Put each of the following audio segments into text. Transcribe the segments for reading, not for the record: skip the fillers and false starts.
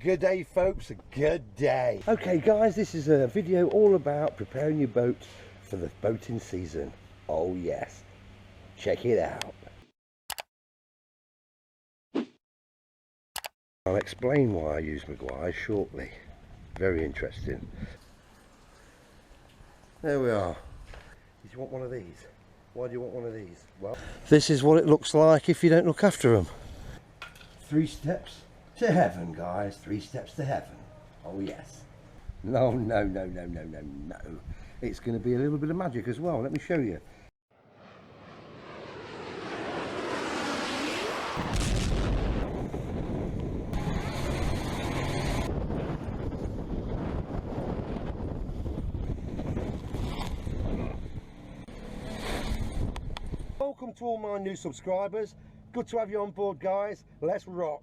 Good day folks, good day. Okay guys, this is a video all about preparing your boat for the boating season. Oh yes, check it out. I'll explain why I use Maguire shortly. Very interesting. There we are. Did you want one of these? Why do you want one of these? Well, this is what it looks like if you don't look after them. 3 steps to heaven, guys. 3 steps to heaven. Oh yes. No. It's going to be a little bit of magic as well. Let me show you. Welcome to all my new subscribers. Good to have you on board, guys. Let's rock.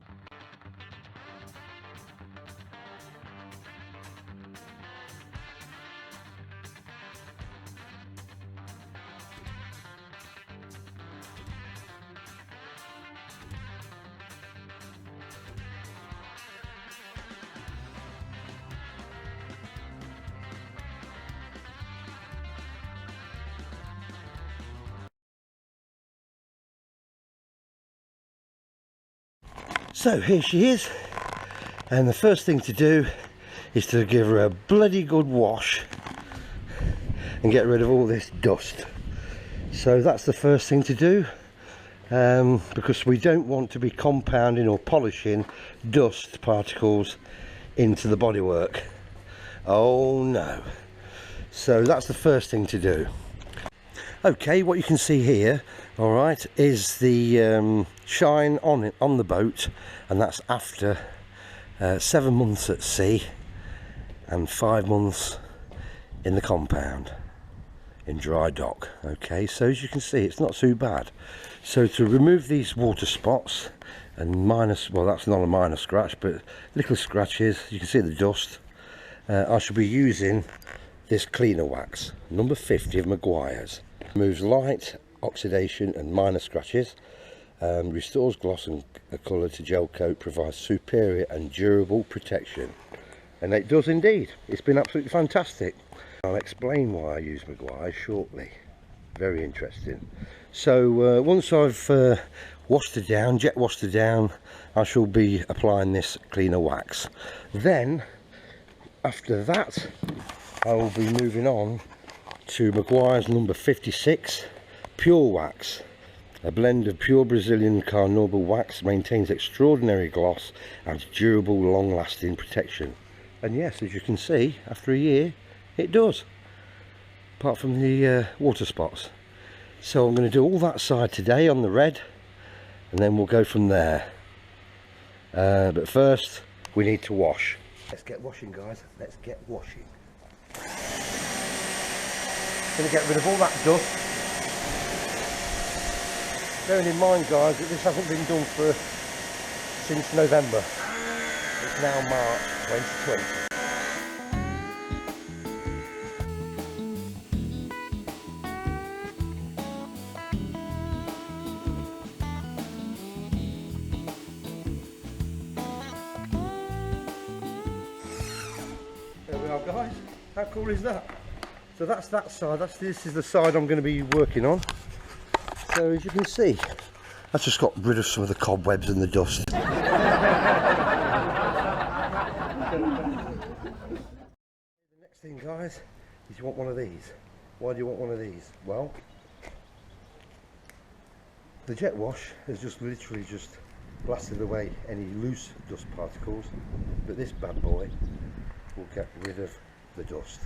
So here she is, and the first thing to do is to give her a bloody good wash and get rid of all this dust. So that's the first thing to do, because we don't want to be compounding or polishing dust particles into the bodywork. Oh no. So that's the first thing to do. Okay, what you can see here, all right, is the shine on the boat, and that's after 7 months at sea and 5 months in the compound in dry dock. Okay, so as you can see, it's not too bad. So to remove these water spots and well, that's not a minor scratch, but little scratches, you can see the dust, I shall be using this cleaner wax, number 50 of Maguire's. Removes light, oxidation and minor scratches, restores gloss and colour to gel coat, provides superior and durable protection. And it does indeed. It's been absolutely fantastic. I'll explain why I use Maguire shortly. Very interesting. So once I've washed her down, jet washed her down, I shall be applying this cleaner wax. Then after that I will be moving on to Maguire's number 56 pure wax. A blend of pure Brazilian carnauba wax, maintains extraordinary gloss and durable long-lasting protection. And yes, as you can see, after a year it does, apart from the water spots. So I'm going to do all that side today on the red, and then we'll go from there. But first we need to wash. Let's get washing, guys. Let's get washing. Going to get rid of all that dust. Bearing in mind, guys, that this hasn't been done since November. It's now March 2020. There we are, guys. How cool is that? So that's that side. This is the side I'm going to be working on. So as you can see, I've just got rid of some of the cobwebs and the dust. The next thing, guys, is you want one of these. Why do you want one of these? Well, the jet wash has just literally just blasted away any loose dust particles, but this bad boy will get rid of the dust.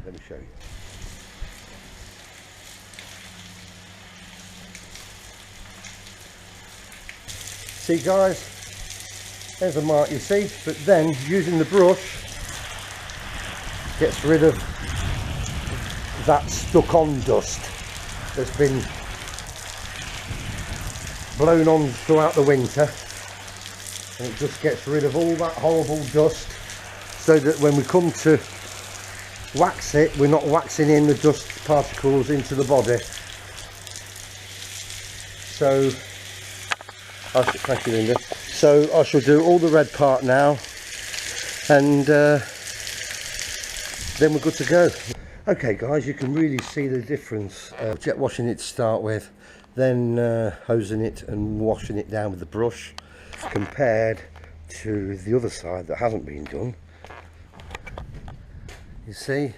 Let me show you. See, guys, there's a mark, you see, but then using the brush gets rid of that stuck on dust that's been blown on throughout the winter, and it just gets rid of all that horrible dust, so that when we come to wax it, we're not waxing in the dust particles into the body. So thank you, Linda. So I shall do all the red part now, and then we're good to go. Okay guys, you can really see the difference. Jet washing it to start with, then hosing it and washing it down with the brush, compared to the other side that hasn't been done. You see?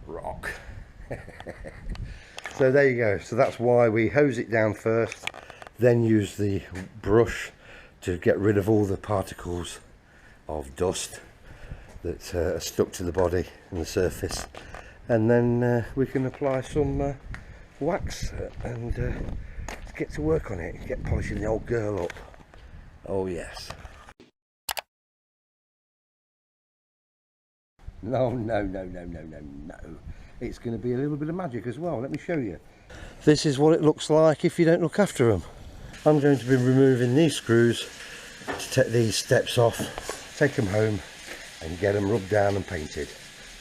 Rock. So there you go. So that's why we hose it down first, then use the brush to get rid of all the particles of dust that are stuck to the body and the surface, and then we can apply some wax and get to work on it, get polishing the old girl up. Oh yes. No, it's going to be a little bit of magic as well. Let me show you. This is what it looks like if you don't look after them. I'm going to be removing these screws to take these steps off, take them home and get them rubbed down and painted.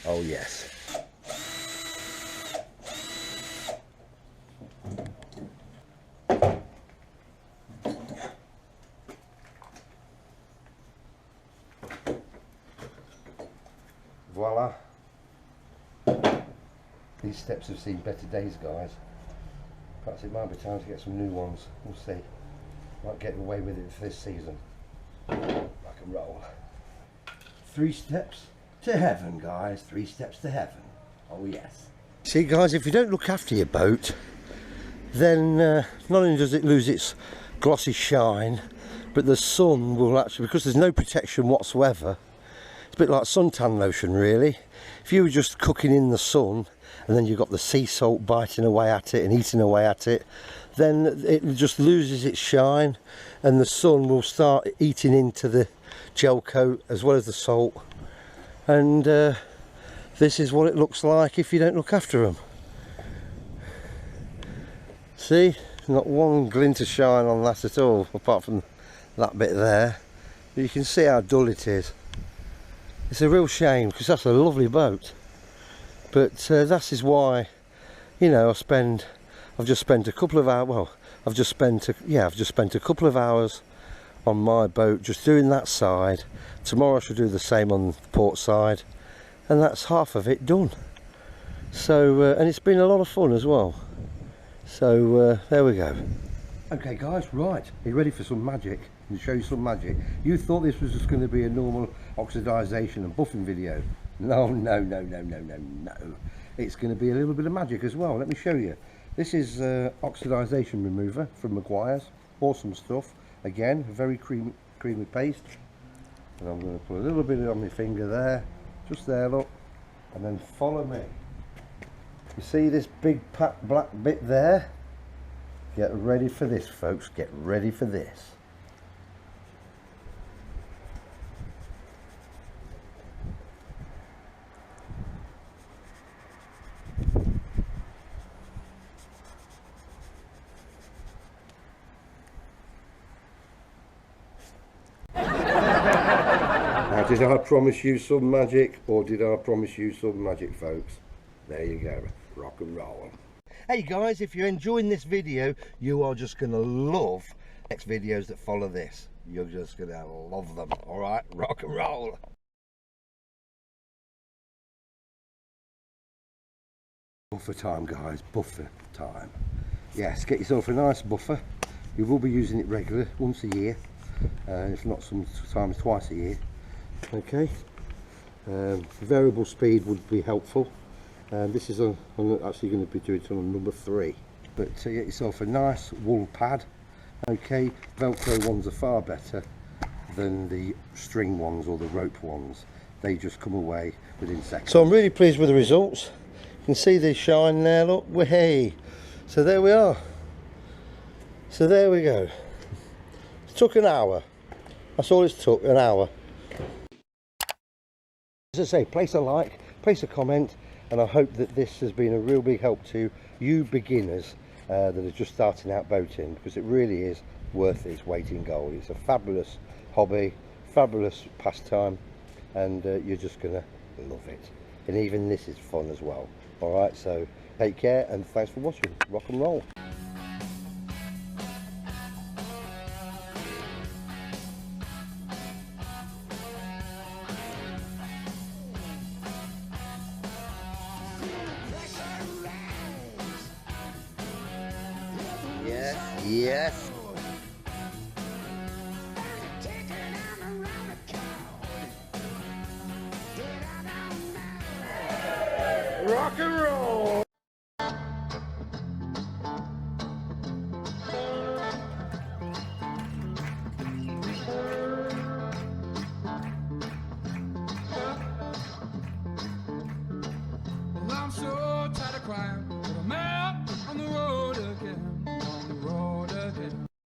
Oh yes. Voila. These steps have seen better days, guys. Perhaps it might be time to get some new ones. We'll see. Might get away with it for this season. Rock and roll. 3 steps to heaven, guys. 3 steps to heaven. Oh yes. See guys, if you don't look after your boat, then not only does it lose its glossy shine, but the sun will actually, because there's no protection whatsoever, it's a bit like suntan lotion really. If you were just cooking in the sun and then you've got the sea salt biting away at it and eating away at it, then it just loses its shine and the sun will start eating into the gel coat as well as the salt, and this is what it looks like if you don't look after them. See, not one glint of shine on that at all, apart from that bit there, but you can see how dull it is. It's a real shame because that's a lovely boat, but that is why, you know, I've just spent a couple of hours, well, I've just spent a couple of hours on my boat just doing that side. Tomorrow I shall do the same on the port side, and that's half of it done. So and it's been a lot of fun as well. So there we go. Okay guys, right, are you ready for some magic? And show you some magic. You thought this was just going to be a normal oxidation and buffing video. No, it's going to be a little bit of magic as well. Let me show you. This is oxidation remover from Maguire's. Awesome stuff. Again, very creamy paste. And I'm going to put a little bit on my finger there, just there, look, and then follow me. You see this big black bit there? Get ready for this, folks. Get ready for this. Did I promise you some magic, or did I promise you some magic, folks? There you go, rock and roll. Hey guys, if you're enjoying this video, you are just going to love next videos that follow this. You're just going to love them, alright? Rock and roll. Buffer time, guys, buffer time. Yes, get yourself a nice buffer. You will be using it regular, once a year, if not sometimes twice a year. Okay, variable speed would be helpful. This is I'm actually going to be doing it on number 3. But get yourself a nice wool pad. Okay, Velcro ones are far better than the string ones or the rope ones. They just come away within seconds. So I'm really pleased with the results. You can see the shine there, look, hey. So there we are. So there we go. It took an hour. That's all it took, an hour. As I say, place a like, place a comment, and I hope that this has been a real big help to you beginners that are just starting out boating, because it really is worth its weight in gold. It's a fabulous hobby, fabulous pastime, and you're just gonna love it. And even this is fun as well. Alright, so take care and thanks for watching. Rock and roll. Yes. Rock and roll.